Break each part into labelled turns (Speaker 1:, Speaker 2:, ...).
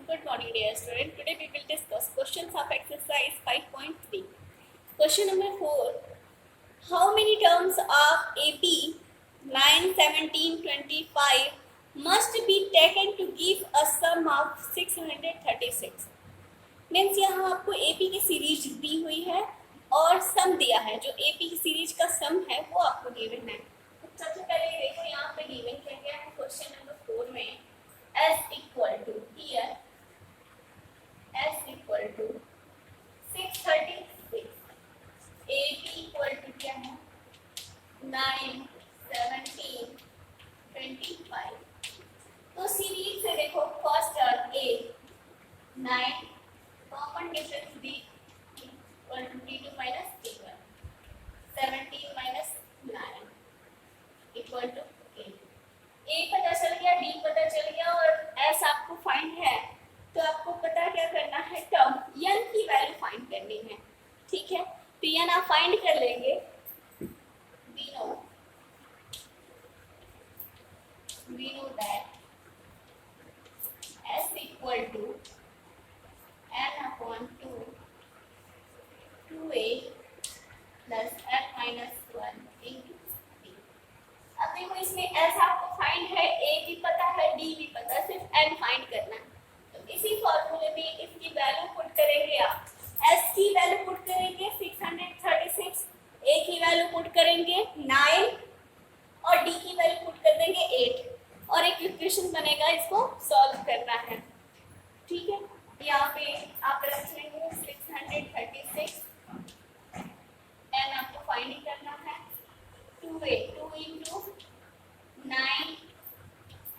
Speaker 1: Good morning, dear student. Today we will discuss questions of exercise 5.3. Question number 4. How many terms of AP 9, 17, 25 must be taken to give a sum of 636? Means यहाँ आपको AP की series दी हुई है और सम दिया है. जो AP की सीरीज का सम है वो आपको गिवन है. तो सबसे पहले देखो यहाँ पे गिवन क्या गया है क्वेश्चन नंबर 4 में. S equal to here S equal to 636. AP equal to क्या है 9, 17, 25. तो सीरीज से देखो first term A 9, common difference B equal to D2 minus D1, 17 minus 9 equal to A. A पता चल गया, D पता चल गया और S आपको फाइंड है. तो आपको पता क्या करना है, टर्म n की वैल्यू फाइंड करनी है. ठीक है, तो n आप फाइंड कर लेंगे. we know that S equal to n upon 2 2a plus n minus 1 into b. अब देखो इसमें S आपको फाइंड है, A भी पता है, D भी पता है, सिर्फ n फाइंड करना है. तो इसी फॉर्मूले में इसकी वैल्यू पुट करेंगे. आप S की वैल्यू पुट करेंगे 636, A की वैल्यू पुट करेंगे 9 और D की वैल्यू पुट कर देंगे 8 और एक इक्वेशन बनेगा. इसको सॉल्व करना है. ठीक है, यहाँ पे आप रख लेंगे 636 n आपको फाइंड करना है. 2 into 9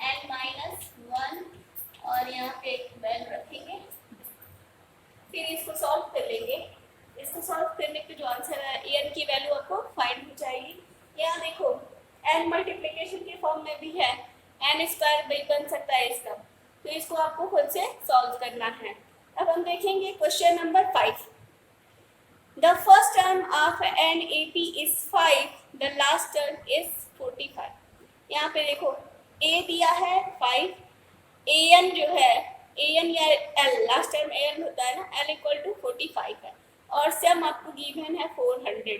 Speaker 1: n minus 1 और यहाँ पे एक वैल्यू रखेंगे. फिर इसको सॉल्व कर लेंगे. इसको सॉल्व करने पे जो आंसर है n की वैल्यू आपको फाइंड हो जाएगी. यहाँ देखो n मल्टीप्लिकेशन के फॉर्म में भी है, n स्क्वायर भी बन सकता है इसका. तो इसको आपको खुद से सॉल्व करना है. अब हम देखेंगे question number 5. The first term of an AP is 5. The last term is 45. यहाँ पे देखो A दिया है 5, an जो है an या l लास्ट टर्म an होता है ना, l इक्वल टू 45 है और सम आपको गिवन है 400.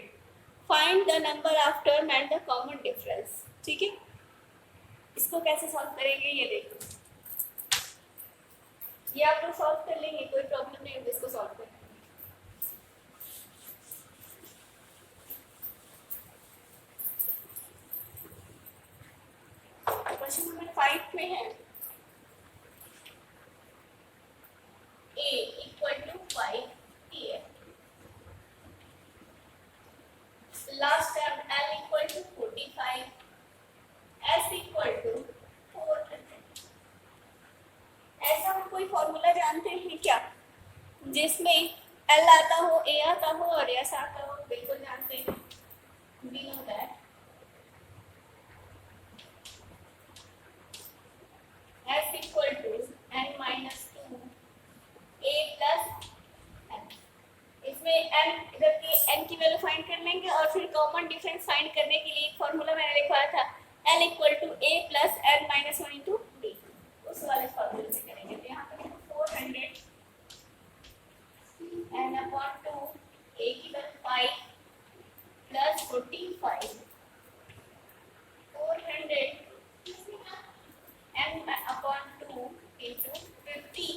Speaker 1: Find the number of term and the common difference. ठीक है, इसको कैसे सॉल्व करेंगे ये देखो. ये आप लोग सॉल्व कर लेंगे, कोई प्रॉब्लम नहीं होगी इसको सॉल्व करने. क्वेश्चन नंबर 5 में है A equal to 5 here. Last term L equal to 45. S equal to 400. ऐसा हम कोई फॉर्मूला जानते हैं क्या जिसमें L आता हो, A आता हो और S आता हो? बिल्कुल जानते हैं. We know that S equal to n minus 2 a plus n. इसमें n इधर की n की वैल्यू फाइंड कर लेंगे और फिर कॉमन डिफरेंस फाइंड करने के लिए एक फॉर्मूला मैंने लिखवाया था, L equal to a plus n minus 1 into d. उस वाले फॉर्मूले से करेंगे. तो यहाँ पे 400 n अपॉन 2 a की value 5 plus 45 400 n upon 2 into 50.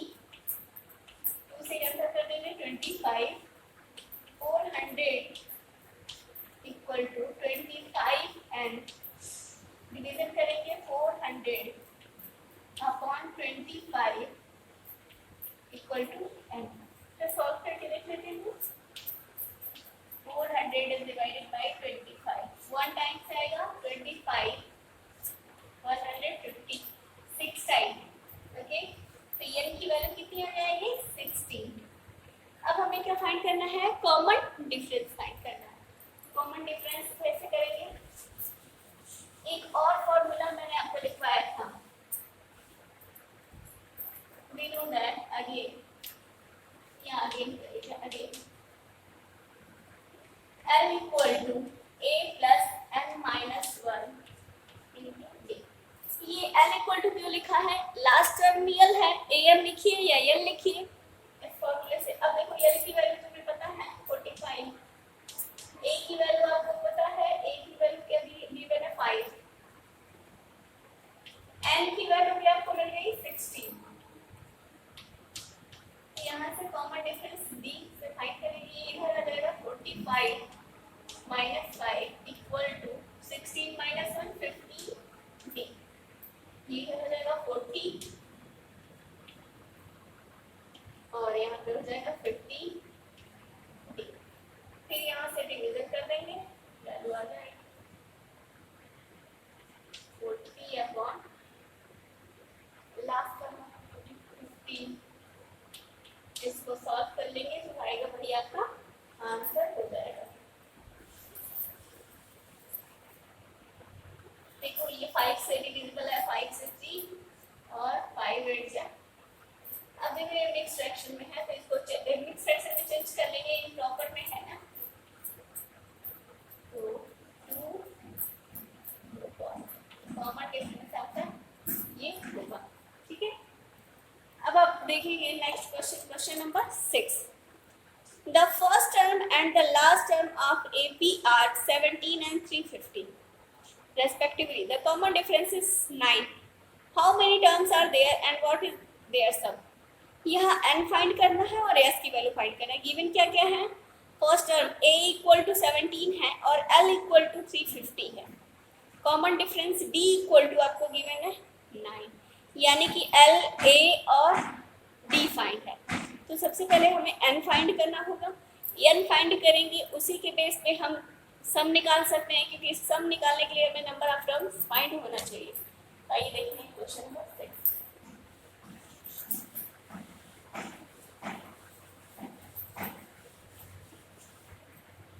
Speaker 1: 2 से कैंसिल कर देंगे 25. 400 इक्वल टू 25 n. डिवीजन करेंगे 400 अपॉन 25 इक्वल टू n. तो सॉल्व करके देख लेते हैं. 400 इज डिवाइडेड बाय 25. 1 टाइम्स आएगा 25 150 6 टाइम. ओके, तो n की वैल्यू कितनी आ जाएगी 16. अब हमें क्या फाइंड करना है, कॉमन डिफरेंस फाइंड करना है. कॉमन डिफरेंस कैसे करेंगे, एक और फॉर्मूला मैंने आपको लिखवाया था. we know that again या अगेन करेंगे again. L equal to a plus n minus 1 into d. ये L इक्वल टू क्यों लिखा है, लास्ट टर्म रियल है, A AM लिखिए या L लिखिए इस फॉर्मूले से। अब देखो L की वैल्यू तुम्हें पता है 45, A की वैल्यू आपको पता है, A की वैल्यू क्या गिवन है 5, N की वैल्यू भी आपको मिल गई 16। तो यहाँ से कॉमन डिफरेंस D से फाइंड करेंगे, इधर आ जाएगा 45 minus 5 equal to 16 minus 1 50 D, ये हो जाएगा 40 और यहाँ पे हो जाएगा 50 D। फिर यहाँ से डिवीजन कर देंगे, वैल्यू आ जाएगी 40 अपॉन लास्ट टर्म 15। इसको सॉल्व कर लेंगे तो आएगा भाई आपका आंसर हो जाएगा। देखो ये 5 से डिविजिबल है, 5 से 3 और 5 8 जा। अब देखो ये मिक्स फ्रैक्शन में है तो इसको मिक्स फ्रैक्शन में चेंज कर लेंगे, इम्प्रॉपर में है ना, तो 2 कॉमन डिफरेंस आपका ये होगा, ठीक है। अब आप देखिए next question, question number 6। The first term and the last term of AP are 17 and 350 respectively. The common difference is 9. How many terms are there and what is their sum? यहाँ n find करना है और s की value find करना है। Given क्या क्या है, first term a equal to 17 है और l इक्वल टू 350 है। Common difference d equal to आपको गिवन है 9, यानी कि l a और d फाइंड है। तो सबसे पहले हमें n फाइंड करना होगा, n फाइंड करेंगे उसी के बेस पे हम सम निकाल सकते हैं, क्योंकि सम निकालने के लिए हमें नंबर ऑफ टर्म्स फाइंड होना चाहिए। आइए देखते हैं क्वेश्चन नंबर 6।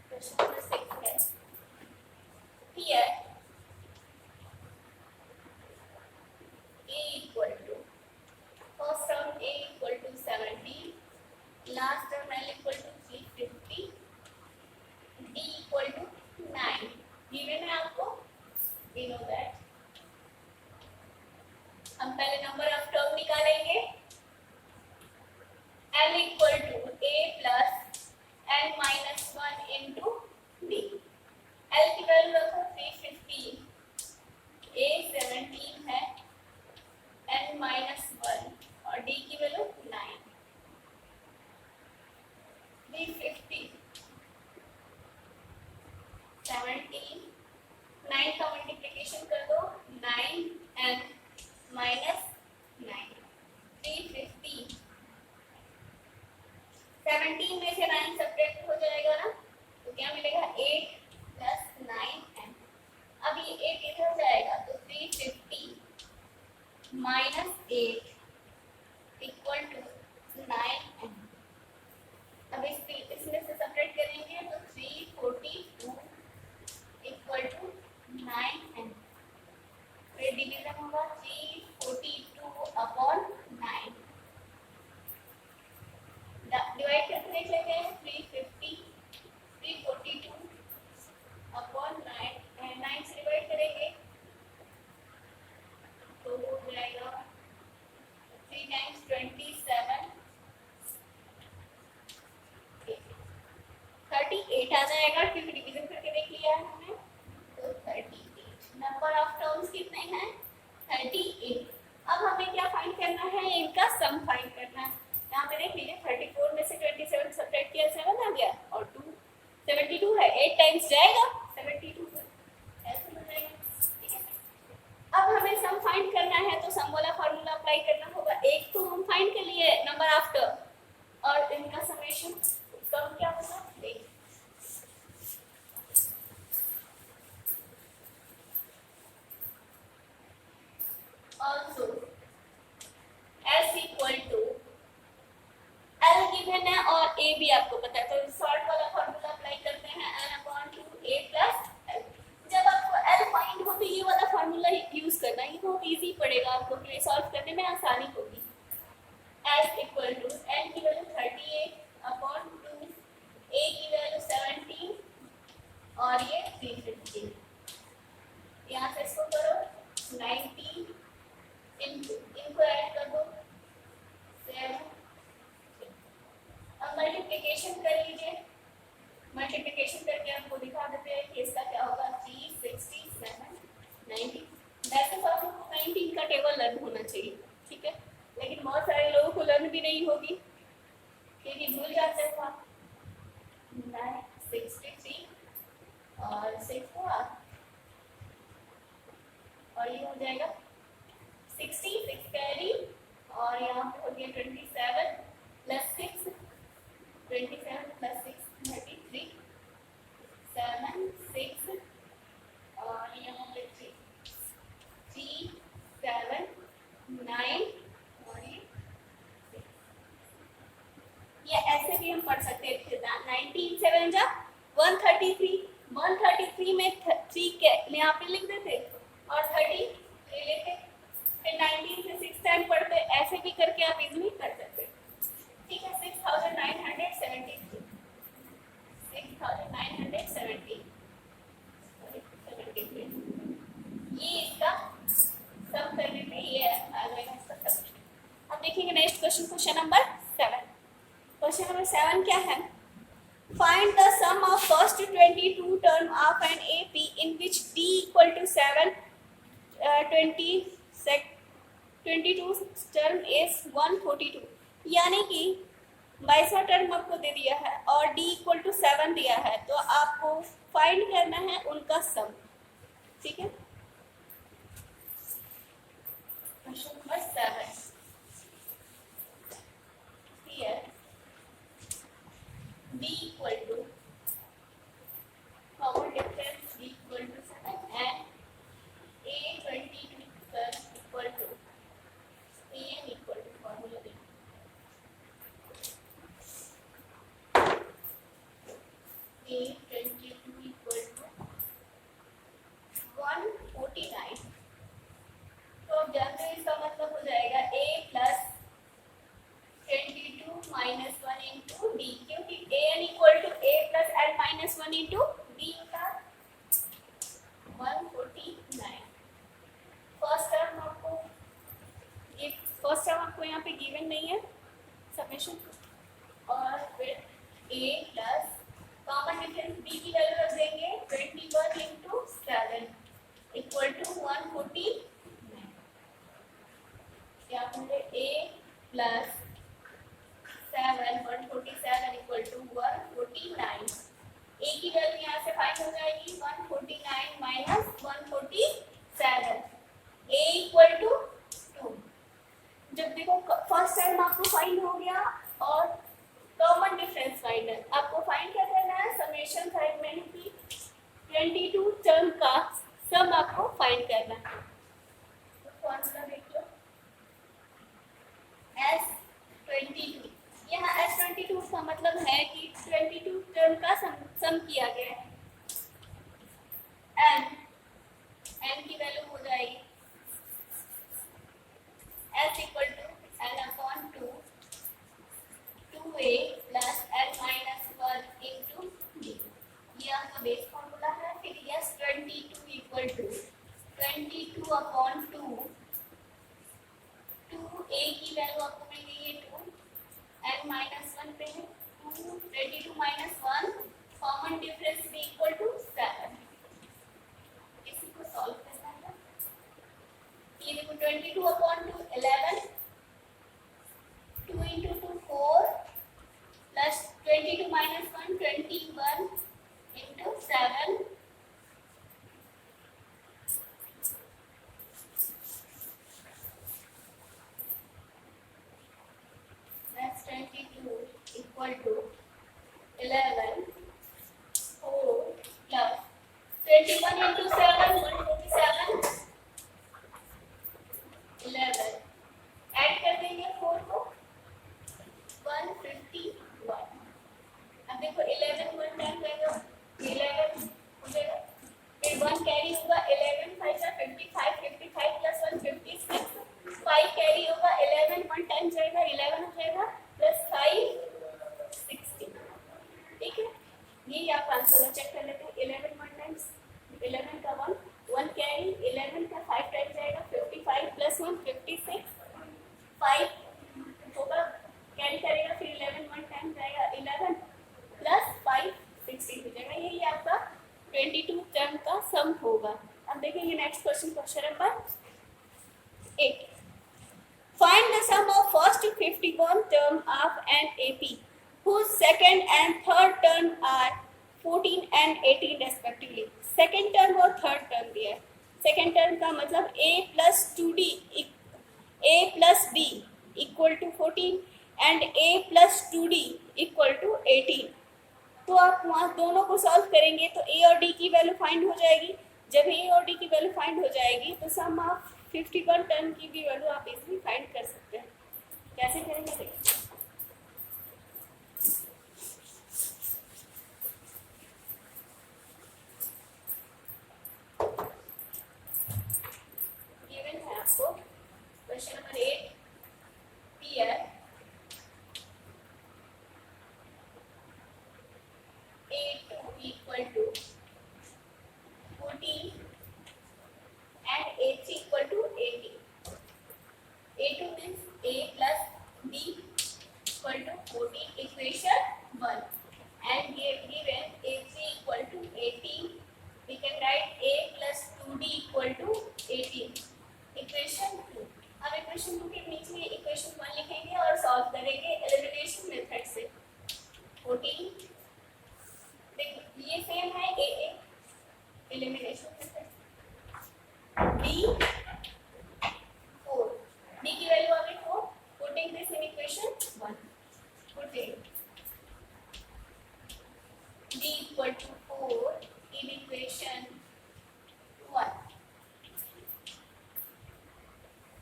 Speaker 1: क्वेश्चन नंबर 6 है, here a equal to first term a equal to 17, last term l equal to 350, d equal to 9 given है आपको, we know that। हम पहले नंबर ऑफ टर्म निकालेंगे, l equal to a plus n minus 1 into d। l की value रखो 350, a 17 है, n minus 1 और d की वैल्यू 9। 350 17 9 का मल्टीप्लिकेशन कर दो, 9n माइनस 9। 350 17 में से 9 सब्ट्रैक्ट हो जाएगा ना, तो क्या मिलेगा 8 प्लस 9n। अब ये 8 इधर जाएगा तो 350 माइनस 8 इक्वल टू 9n। अब इसमें से सब्ट्रैक्ट करेंगे तो 342 इक्वल टू 9n। फिर डिवीजन होगा 342 अपॉन 9, डिवाइड करके देख लेते हैं 350 342 अपॉन 9 से डिवाइड करेंगे तो हो जाएगा 3 टाइम्स 27 38 आ जाएगा, क्योंकि डिवीजन करके देख लिया है हमने, तो 38। नंबर ऑफ टर्म्स कितने हैं 38। अब हमें क्या फाइंड करना है, इनका सम फाइंड करना है। यहाँ पे देख लीजिए 34 में से 27 सब्ट्रैक्ट किया 7 आ गया और 2 72 है, 8 टाइम्स जाएगा 72 ऐसे हो जाएगा, ठीक है। अब हमें सम फाइंड करना है तो सम वाला फार्मूला अप्लाई करना होगा। एक तो हम फाइंड कर लिए नंबर ऑफ टर्म और इनका समेशन, सम क्या होगा देखिए। Also s equal to l given है और a भी आपको पता है, तो सॉल्ट वाला फार्मूला अप्लाई करते हैं n upon 2a plus l। जब आपको l फाइंड हो तो ये वाला फार्मूला यूज करना, ये बहुत इजी पड़ेगा आपको, तो सॉल्व करने में आसानी होगी। s इक्वल टू n की वैल्यू 38 अपॉन 2, a की वैल्यू 17 और ये 350। यहाँ से इसको करो 90 इनको ऐड कर दो मल्टीप्लिकेशन कर लीजिए, मल्टीप्लिकेशन करके आपको दिखा देते हैं कि इसका क्या होगा 367 19। वैसे तो आप लोग को 19 का टेबल लर्न होना चाहिए, ठीक है, लेकिन बहुत सारे लोगों को लर्न भी नहीं होगी क्योंकि भूल जाते हैं आप। 63 और 6 हुआ और ये हो जाएगा 66 कैरी और यहाँ पे हो गया 27 प्लस 6 27 प्लस 6 33 7 6 और यहाँ पे 3 7 9 और ये ऐसे भी हम पढ़ सकते हैं 19 7 जा 133 133 में 3 के यहाँ पे लिख देते और 30 लेते, फिर 19 से 6 टाइम पढ़ते, ऐसे भी करके आप इजीली कर सकते, ठीक है। 6970 ये इसका सम करने पे ये आ जाएगा इसका सम। अब देखेंगे next question, question number 7। Question number 7 क्या है? Find the sum of first 22 term of an AP in which D equal to 7, 22 term is 142। यानी कि 22वां टर्म आपको दे दिया है और D इक्वल टू 7 दिया है, तो आपको फाइंड करना है उनका सम, ठीक है। Question number 7 here D equal to common difference D equal to 7 and A22 plus equal to AM equal to formula देखो A22 equal to 149। तो अब जानते हैं इसका मतलब हो जाएगा A plus 22 minus 1 into D, क्योंकि A N equal to A plus N minus 1 into D होता है 149। फर्स्ट टर्म आपको यहाँ पे गिवन नहीं है समेशन, और फिर ए प्लस कॉमन डिफरेंस बी की वैल्यू रख देंगे 21 इंटू 7 इक्वल टू 149। क्या होंगे ए प्लस 147 इक्वल टू 149। ए की वैल्यू यहाँ से फाइंड हो जाएगी 149 माइनस 147, ए इक्वल टू 2। जब देखो फर्स्ट टर्म आपको फाइंड हो गया और कॉमन डिफरेंस फाइंड है, आपको फाइंड क्या करना है समेशन साइड में की 22 टर्म का सम आपको फाइंड करना है। तो फॉर्मूला देख लो S22, यहाँ S22 का मतलब है कि 22 टर्म का सम किया गया है। n की वैल्यू हो जाएगी S equal to n upon 2 2a plus n minus 1 into d, ये आपका बेस फॉर्मूला है। फिर S22 equal to 22 upon 2 2a की वैल्यू आपको मिल गई है 2, n माइनस 1 पे है 2, 22 माइनस 1, कॉमन डिफरेंस भी इक्वल टू 7। इसी को सॉल्व करना है। ये देखो 22 upon 2 11, 2 into 2 4 plus 22 minus 1 21 into 7 22 equal to 11 4 plus 21 into 7 147 11 add कर देंगे 4 को 151। अब देखो 11 1 टाइम जाएगा 11 हो जाएगा, फिर 1 कैरी होगा 11 5 जा 55 55 प्लस 1 56 5 कैरी होगा 11 1 टाइम जाएगा 11 हो जाएगा प्लस 5 60, ठीक है। ये आप आंसर चेक कर लेते हैं 11 1 टाइम्स 11 का 1 कैरी 11 का 5 टाइम जाएगा 55 प्लस 1 56 5 होगा कैरी करेगा, फिर 11 1 टाइम जाएगा 11 लिखेंगे next question number 8. Find the sum of first 51 term of an AP whose second and third term are 14 and 18 respectively. Second term और third term दिया है. Second term का मतलब a plus 2d a plus b equal to 14 and a plus 2d equal to 18. तो आप वहाँ दोनों को सॉल्व करेंगे तो a और d की वैल्यू फाइंड हो जाएगी. जब a और d की वैल्यू फाइंड हो जाएगी तो सम ऑफ 51 टर्म की भी वैल्यू आप इजीली फाइंड कर सकते हैं. कैसे करेंगे देखिए. गिवन है आपको क्वेश्चन नंबर 8 पी है A2 equal to 14 and A3 equal to 18. A2 means A plus B equal to 14 equation 1 and given A3 equal to 18 we can write A plus 2D equal to 18 equation 2. अब equation 2 के नीचे equation 1 लिखेंगे और solve करेंगे elimination method से. 14 ये same है ए elimination method. B 4 B की वैल्यू आ गई 4. Putting this in equation 1 putting b equal to 4 in equation 1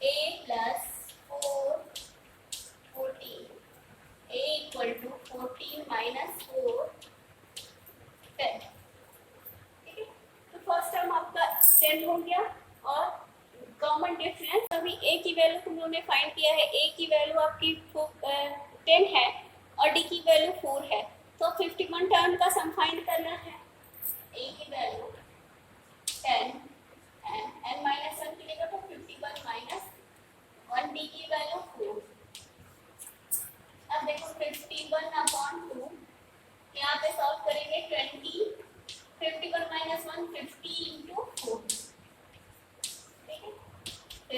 Speaker 1: a plus 4 14 a equal to 14 minus 4 10. ठीक है. तो फर्स्ट टर्म आपका 10 हो गया और कॉमन डिफरेंस अभी a की वैल्यू तुम लोगों ने फाइंड किया है. a की वैल्यू आपकी 10 है और d की वैल्यू 4 है. तो 51 टर्म का सम फाइंड करना है. a की वैल्यू 10 and n minus 1 मिलेगा तो 51 minus 1 d की वैल्यू 4. अब देखो 51 अपॉन 2 यहाँ पे सॉल्व करेंगे 20 51 माइनस 1 50 इंटू 4. ठीक है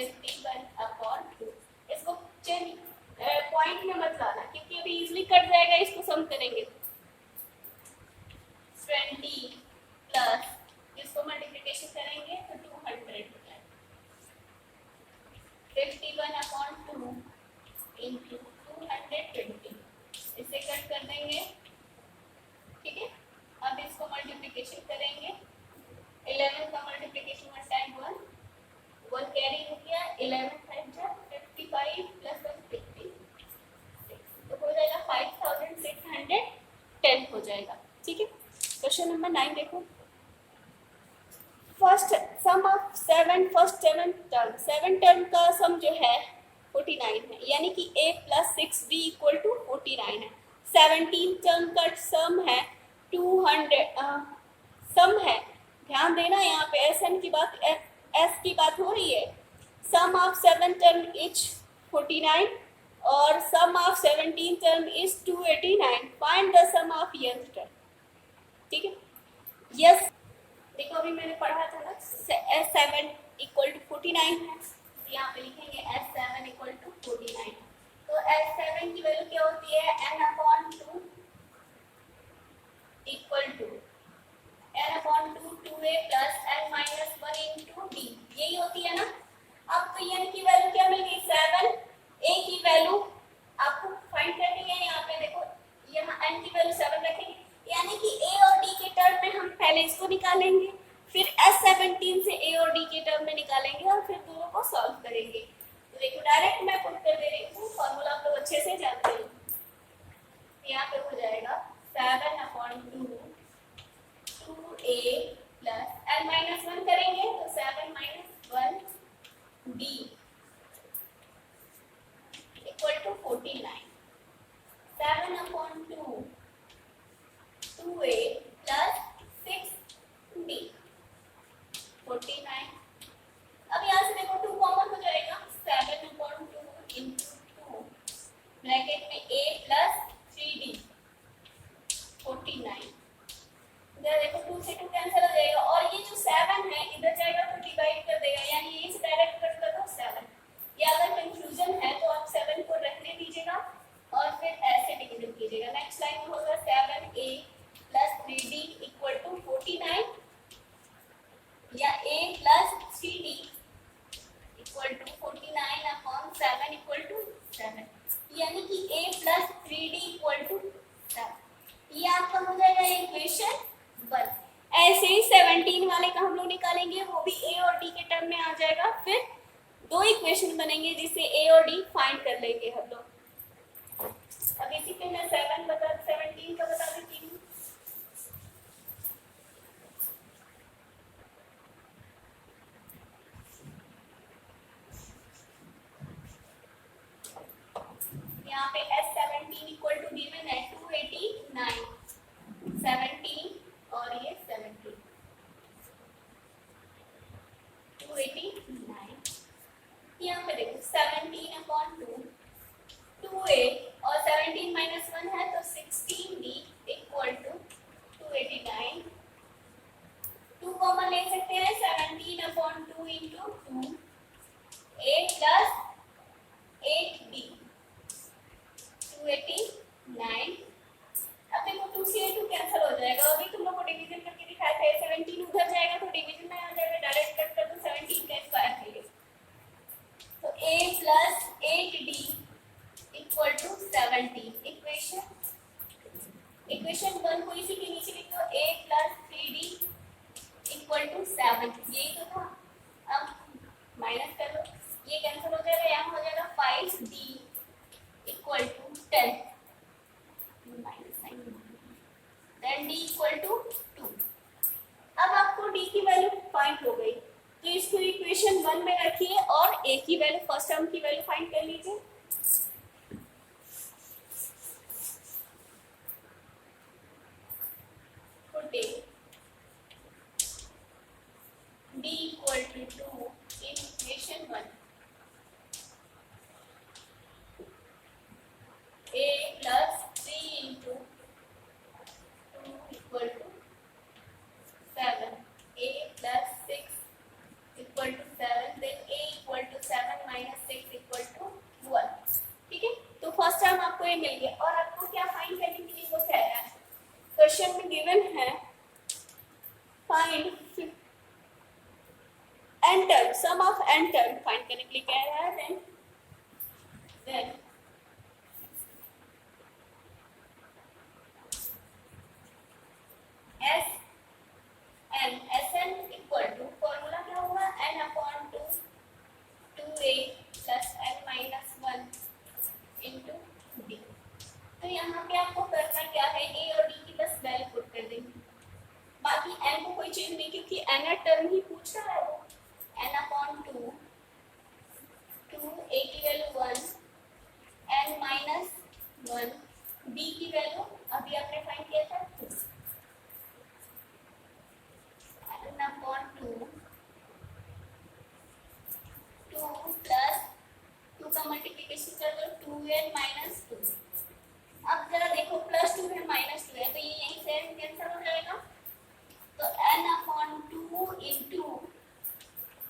Speaker 1: 51 अपॉन 2. इसको चेंज पॉइंट में मत लाना क्योंकि अभी इजीली कट जाएगा. इसको सम करेंगे 20 प्लस इसको मल्टीप्लिकेशन करेंगे तो 200 हो जाएगा. 51 अपॉन 2 इंटू 220 इसे कट कर देंगे. ठीक है. अब इसको मल्टीप्लिकेशन करेंगे 11 का मल्टीप्लिकेशन 1 टाइम 1 कैरी हो गया. 11 टाइम 55 प्लस 150 तो हो जाएगा 5610 हो जाएगा. ठीक है. क्वेश्चन नंबर 9 देखो. फर्स्ट सम ऑफ 7 टर्म का सम जो है 49 है यानी कि a plus 6b equal to 49 है. 17 टर्म का सम है 200 सम है. ध्यान देना यहाँ पे एस की बात हो रही है. सम ऑफ 7 टर्म इज 49 और sum of 17 term is 289. Find the sum of nth term. ठीक है. यस देखो अभी मैंने पढ़ा था ना S7 इक्वल टू 49 है. यहाँ पे लिखेंगे S7 इक्वल टू 49. तो S7 की वैल्यू क्या होती है n upon 2 equal to n upon 2 2a plus n minus 1 into d. यही होती है ना. अब तो n की वैल्यू क्या मिल गई 7. a की वैल्यू आपको फाइंड करनी है. यहाँ पे देखो यहाँ n की वैल्यू 7 रखेंगे यानी कि a और d के टर्म में हम पहले इसको निकालेंगे फिर S17 से a और d के टर्म में निकालेंगे और फिर दोनों को सॉल्व करेंगे. तो देखो डायरेक्ट मैं पुट कर दे रही हूँ. फॉर्मूला आप लोग अच्छे से जानते हो. यहाँ पे हो जाएगा 7 upon 2 2a plus n minus 1 करेंगे तो 7 minus 1 d equal to 49. 7 upon 2 2a plus 6d 49. अब यहाँ से देखो 2 कॉमन हो जाएगा. 7 अपॉन 2 इंटू 2 ब्रैकेट में a प्लस 3d 49 इधर देखो 2 से 2 कैंसिल हो जाएगा और ये जो 7 है इधर जाएगा तो डिवाइड कर देगा, यानी ये से डायरेक्ट कट कर दो 7। ये अगर कंफ्यूजन है तो आप 7 को रहने दीजिएगा और फिर ऐसे डिवीजन कीजिएगा। नेक्स्ट लाइन में होगा 7a + 3d = 49 या a + 3d = 49/7 = 7, यानी कि a + 3d = 7। ये आपका हो जाएगा इक्वेशन 1। ऐसे ही 17 वाले का हम लोग निकालेंगे, वो भी a और d के टर्म में आ जाएगा। फिर दो इक्वेशन बनेंगे जिससे a और d फाइंड कर लेंगे हम लोग। अब इसी पे मैं 17 का बता देती हूँ। यहाँ पे S17 = गिवन है 289, 17 और ये 17, 289। यहाँ पे देखो 17/2 2a और 17 - 1 है तो 16d = 289। 2 कॉमन ले सकते हैं, 17/2 × 2 a + 8d 289। अब देखो 2 से 2 कैंसिल हो जाएगा, अभी तुम लोग को डिवीजन करके दिखाया था। 17 उधर जाएगा तो डिवीजन में आ जाएगा, डायरेक्ट कट कर दो, 17 का स्क्वायर है ये। तो a + 8d = 70। इक्वेशन 1 को इसी के नीचे लिख दो, a + 3d = 7। यही तो था। अब माइनस कर लो, ये कैंसिल हो जाएगा, यहाँ हो जाएगा 5d = 10 minus sign, then d = 2। अब आपको d की वैल्यू फाइंड हो गई, तो इसको इक्वेशन 1 में रखिए और a की वैल्यू, फर्स्ट टर्म की वैल्यू फाइंड कर लीजिए। Put d = 2 in equation 1, a + 3 × 2 = 7, a + 6 = 7, then a = 7 - 6 = 1। ठीक है, तो फर्स्ट टर्म आपको ये मिल गया और आपको क्या फाइंड करने के लिए वो कह रहा है, क्वेश्चन में गिवन है find n term, sum of n term find करने के लिए कह रहा है। देन Sn = फॉर्मूला क्या होगा, n/2 2a + n - 1 × d। तो यहाँ पे आपको करना क्या है, a और d की बस वैल्यू पुट कर देंगे, बाकी n को कोई चेंज नहीं, क्योंकि n टर्म ही पूछ रहा है वो। n/2 2, a की वैल्यू 1, n - 1, d की वैल्यू अभी आपने फाइंड किया था 2, n/2 2 + 2 का मल्टीप्लिकेशन कर दो 2n - 2। अब जरा देखो +2 है -2 है, तो ये यहीं से कैंसिल हो जाएगा, तो n/2 ×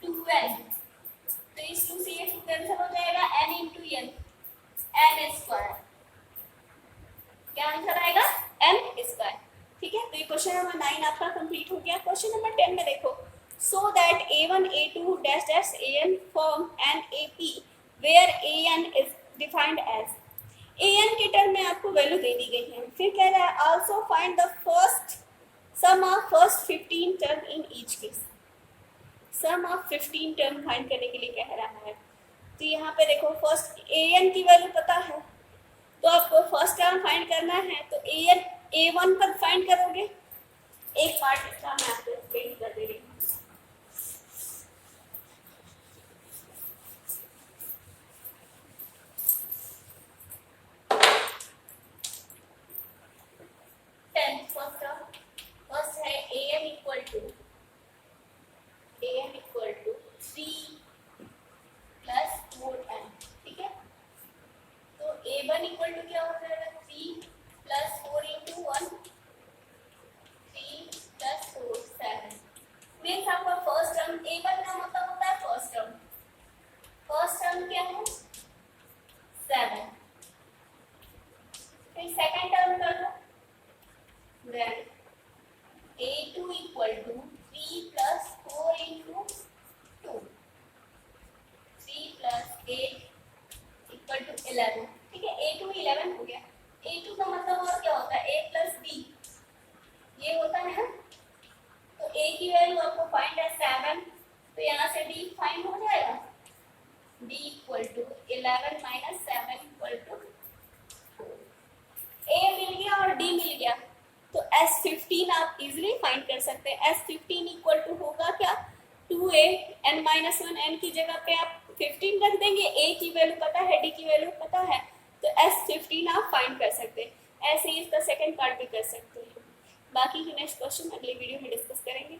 Speaker 1: 2n, तो इस 2 से ये 2 कैंसिल हो जाएगा, n × n, n², क्या आंसर आएगा, n²। ठीक है, तो ये क्वेश्चन नंबर 9 आपका कंप्लीट हो गया। क्वेश्चन नंबर 10 में देखो, so that a1 a2 dash dash an form an ap where an is defined as. an के टर्म में आपको वैल्यू दे दी गई है, फिर कह रहा है also find the first sum of first 15 term in each case. Sum of 15 term find करने के लिए कह रहा है। तो यहाँ पे देखो फर्स्ट an की वैल्यू पता है, तो आपको फर्स्ट टर्म फाइंड करना है, तो a1 पर फाइंड करोगे। एक पार्ट इसका मैं आपको एक्सप्लेन कर दे रही हूँ। फर्स्ट है an = 3 + 4n। ठीक है, तो a1 = क्या हो जाएगा, 3 + 4 × 1, 3 मीन्स आपका फर्स्ट टर्म A1 का मतलब होता है फर्स्ट टर्म। फर्स्ट टर्म क्या है 7, फिर सेकंड टर्म कर लो, then A2 equal to 3 plus 4 into 2, 3 plus 8 equal to 11। ठीक है, A2 11 हो गया। A2 का मतलब और क्या होता है A प्लस बी, ये होता है ना। तो A की वैल्यू आपको फाइंड है 7, तो यहाँ से D फाइंड हो जाएगा, D equal to 11 minus 7 equal to 4। A मिल गया और D मिल गया, तो S15 आप इजीली फाइंड कर सकते हैं। S15 इक्वल टू होगा क्या 2A n माइनस 1, n की जगह पे आप 15 रख देंगे, A की वैल्यू पता है, D की वैल्यू पता है, तो S15 आप फाइंड कर सकते हैं। ऐसे ही इसका सेकंड पार्ट भी कर सकते हैं। बाकी के नेक्स्ट क्वेश्चन अगले वीडियो में डिस्कस करेंगे।